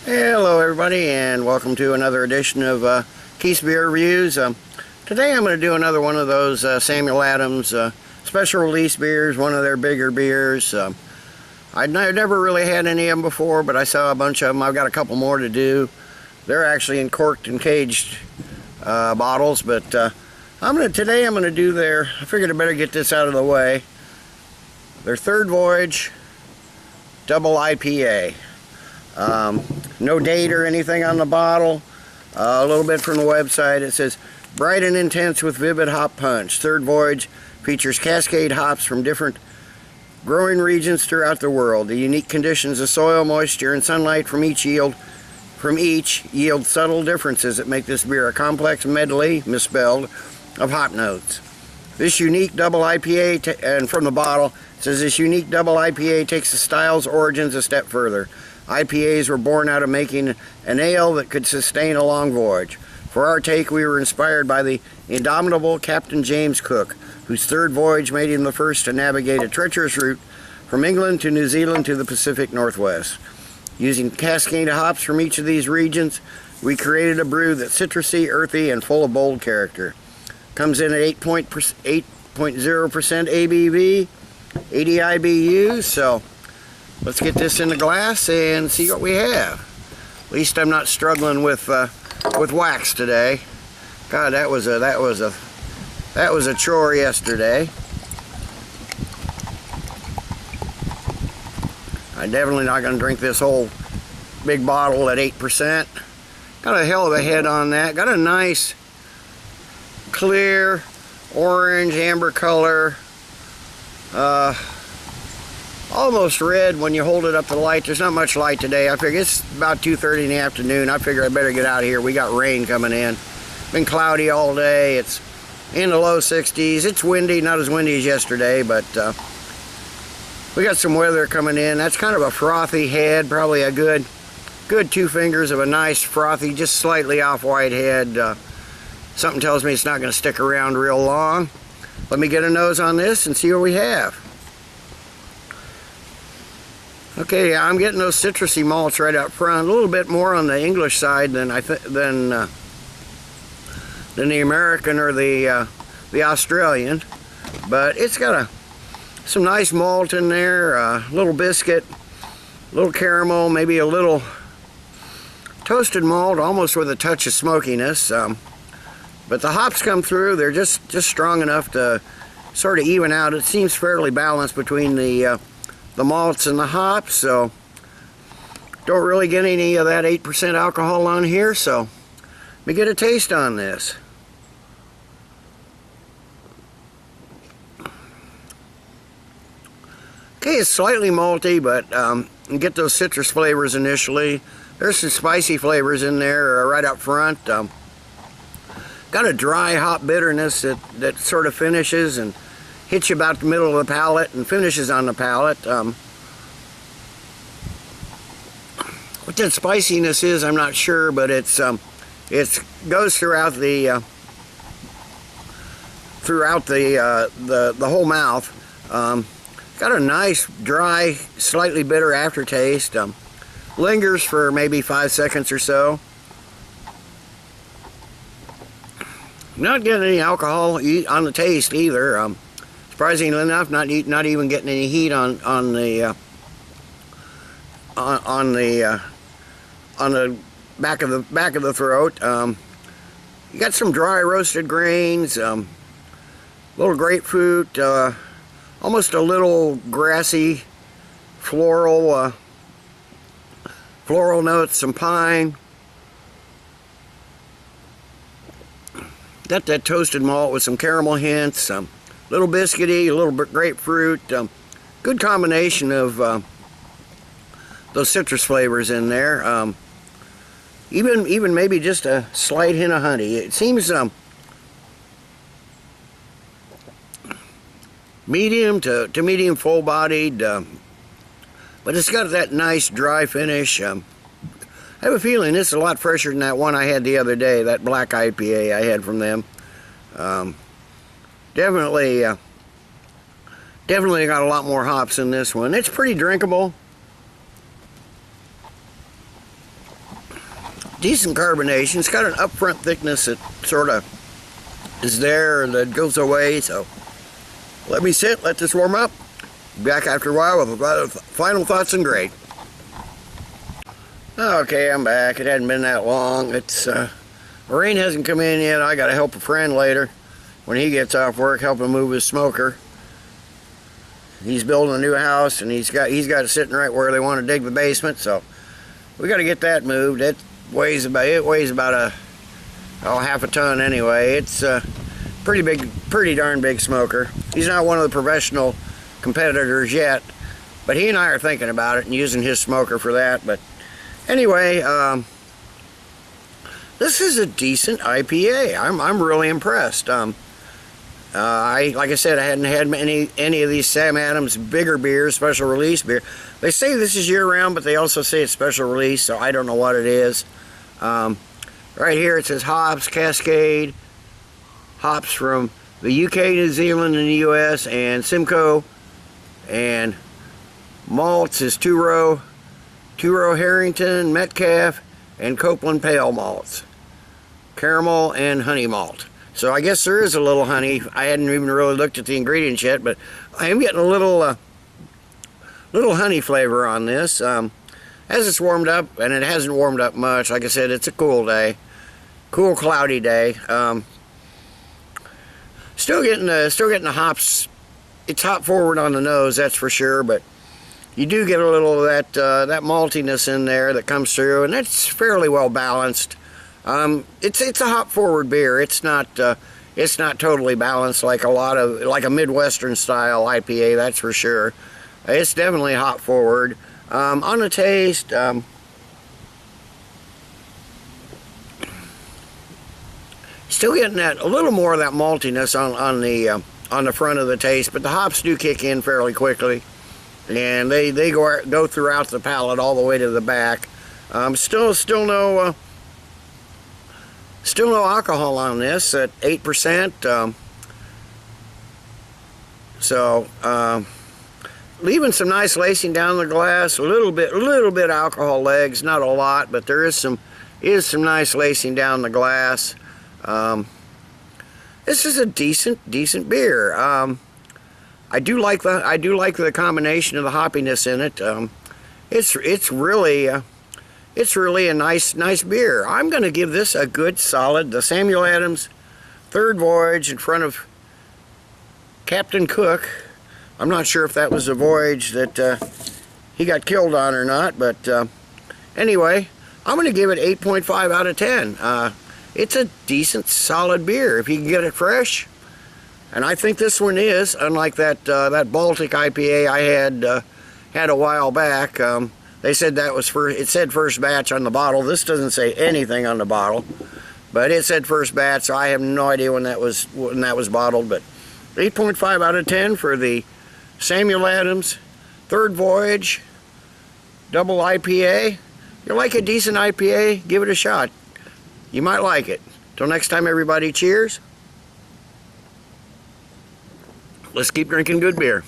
Hello everybody, and welcome to another edition of Keith's Beer Reviews. Today I'm going to do another one of those Samuel Adams special release beers, one of their bigger beers. I've never really had any of them before, but I saw a bunch of them. I've got a couple more to do. They're actually in corked and caged bottles, but today I'm going to do their, I figured I better get this out of the way, their third Voyage double IPA. No date or anything on the bottle. A little bit from the website. It says, bright and intense with vivid hop punch. Third Voyage features Cascade hops from different growing regions throughout the world. The unique conditions of soil, moisture, and sunlight from each yield subtle differences that make this beer a complex medley, misspelled, of hop notes. This unique double IPA, and from the bottle, it says this unique double IPA takes the style's origins a step further. IPAs were born out of making an ale that could sustain a long voyage. For our take, we were inspired by the indomitable Captain James Cook, whose third voyage made him the first to navigate a treacherous route from England to New Zealand to the Pacific Northwest. Using Cascade hops from each of these regions, we created a brew that's citrusy, earthy, and full of bold character. Comes in at 8.0% ABV, 80 IBUs, so let's get this in the glass and see what we have. At least I'm not struggling with wax today. God, that was a chore yesterday. I'm definitely not going to drink this whole big bottle at 8%. Got a hell of a head on that. Got a nice clear orange amber color. Almost red when you hold it up to the light. There's not much light today. I figure it's about 2:30 in the afternoon. I figure I better get out of here. We got rain coming in. Been cloudy all day. It's in the low 60s. It's windy, not as windy as yesterday, but we got some weather coming in. That's kind of a frothy head, probably a good 2 fingers of a nice frothy, just slightly off-white head. Something tells me it's not going to stick around real long. Let me get a nose on this and see what we have. Okay, I'm getting those citrusy malts right up front. A little bit more on the English side than the American or the Australian, but it's got some nice malt in there. A little biscuit, a little caramel, maybe a little toasted malt, almost with a touch of smokiness. But the hops come through. They're just strong enough to sort of even out. It seems fairly balanced between the malts and the hops, so don't really get any of that 8% alcohol on here, so let me get a taste on this. Okay, it's slightly malty, but you get those citrus flavors initially. There's some spicy flavors in there right up front. Got a dry hop bitterness that sort of finishes and hits you about the middle of the palate and finishes on the palate. What that spiciness is, I'm not sure, but it goes throughout the whole mouth. Got a nice, dry, slightly bitter aftertaste. Lingers for maybe 5 seconds or so. Not getting any alcohol on the taste either. Surprisingly enough, not even getting any heat on the back of the throat. You got some dry roasted grains, little grapefruit, almost a little grassy floral notes, some pine. Got that toasted malt with some caramel hints. Little biscuity, a little bit grapefruit. Good combination of those citrus flavors in there. Even maybe just a slight hint of honey. It seems medium to medium full-bodied, but it's got that nice dry finish. I have a feeling this is a lot fresher than that one I had the other day, that black IPA I had from them. Definitely got a lot more hops in this one. It's pretty drinkable. decent carbonation. It's got an upfront thickness that sort of is there that goes away. So let me sit, let this warm up. Back after a while with final thoughts and grade. Okay, I'm back. It hadn't been that long. It's rain hasn't come in yet. I got to help a friend later when he gets off work, help him move his smoker. He's building a new house, and he's got it sitting right where they want to dig the basement. So we got to get that moved. It weighs about a half a ton anyway. It's pretty darn big smoker. He's not one of the professional competitors yet, but he and I are thinking about it and using his smoker for that. But anyway, this is a decent IPA. I'm really impressed. Like I said, I hadn't had any of these Sam Adams bigger beers, special release beer. They say this is year-round, but they also say it's special release, so I don't know what it is. Right here it says hops, Cascade, hops from the UK, New Zealand, and the US, and Simcoe, and malts is two-row Harrington, Metcalf, and Copeland Pale malts, caramel and honey malt. So I guess there is a little honey. I hadn't even really looked at the ingredients yet, but I am getting a little honey flavor on this. As it's warmed up, and it hasn't warmed up much. Like I said, it's a cool day, cool cloudy day. Still getting the hops. It's hop forward on the nose, that's for sure. But you do get a little of that maltiness in there that comes through, and it's fairly well balanced. It's a hop forward beer. It's not totally balanced like a Midwestern style IPA, that's for sure. It's definitely hop forward. On the taste, still getting a little more of that maltiness on the front of the taste, but the hops do kick in fairly quickly, and they go throughout the palate all the way to the back. Still no alcohol on this at 8%. Leaving some nice lacing down the glass. A little bit alcohol legs, not a lot, but there is some nice lacing down the glass. This is a decent beer. I do like the combination of the hoppiness in it. It's really a nice beer. I'm going to give this a good solid. The Samuel Adams third voyage in front of Captain Cook. I'm not sure if that was a voyage that he got killed on or not, but anyway, I'm going to give it 8.5 out of 10. It's a decent, solid beer if you can get it fresh. And I think this one is, unlike that Baltic IPA I had a while back. They said that was it said first batch on the bottle. This doesn't say anything on the bottle, but it said first batch, so I have no idea when that was bottled. But 8.5 out of 10 for the Samuel Adams third voyage double IPA. If you like a decent IPA, give it a shot. You might like it. Till next time, everybody, cheers. Let's keep drinking good beer.